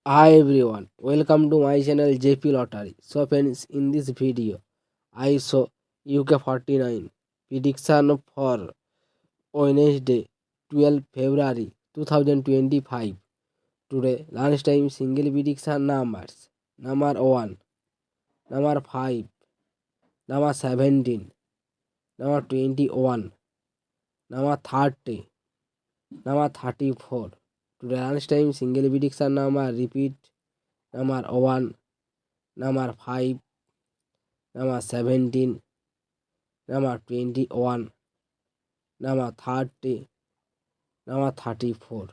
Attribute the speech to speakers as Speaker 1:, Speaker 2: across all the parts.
Speaker 1: Hi everyone, welcome to my channel JP Lottery. So friends, in this video, I saw UK 49 prediction for Wednesday, 12 February 2025. Today, lunchtime single prediction numbers: number 1, number 5, number 17, number 21, number 30, number 34. Today, lunchtime single prediction number repeat: number 1, number 5, number 17, number 21, number 30, number 34.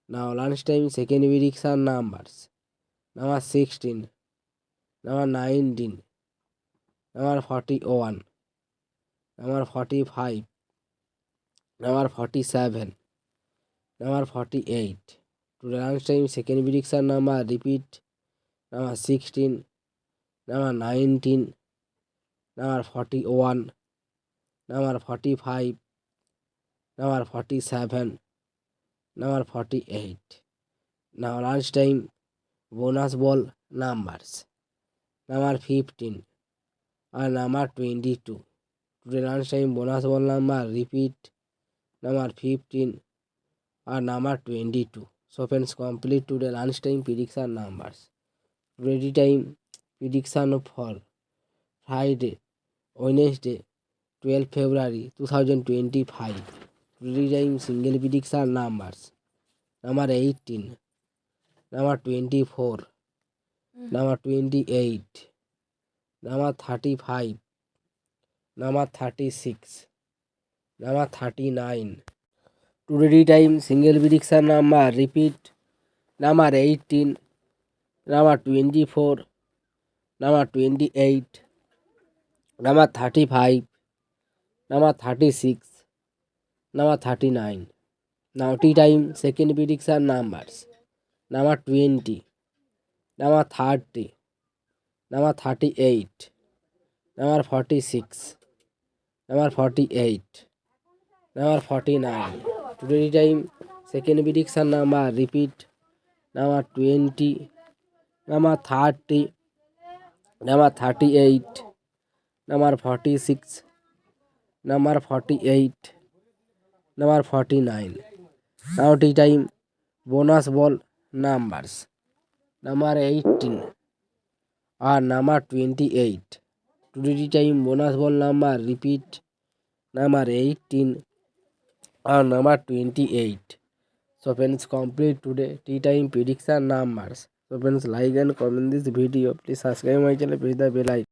Speaker 1: Now lunchtime second prediction numbers: number 16, number 19, number 41, number 45, number 47, number 48. To the lunchtime second prediction number repeat: number 16, number 19, number 41, number 45, number 47, number 48. Now lunchtime bonus ball numbers: number 15 and number 22. Today lunchtime bonus ball number repeat: number 15 and number 22. So friends, complete today lunchtime prediction numbers. Ready time prediction for Friday, Wednesday, 12 February 2025. Ready time single prediction numbers: number 18, number 24, number 28, number 35, number 36, number 39. Today time single prediction number repeat: number 18, number 24, number 28, number 35, number 36, number 39. Now tea time second prediction numbers: number 20, number 30, number 38, number 46, number 48, number 49. Today time second prediction number repeat: number 20, number 30, number 38, number 46, number 48, number 49. Now tea time bonus ball numbers: number 18 or number 28. Today time bonus ball number repeat: number 18 or number 28. So friends, complete today tea time prediction numbers. So friends, like and comment this video. Please subscribe my channel, press the bell icon.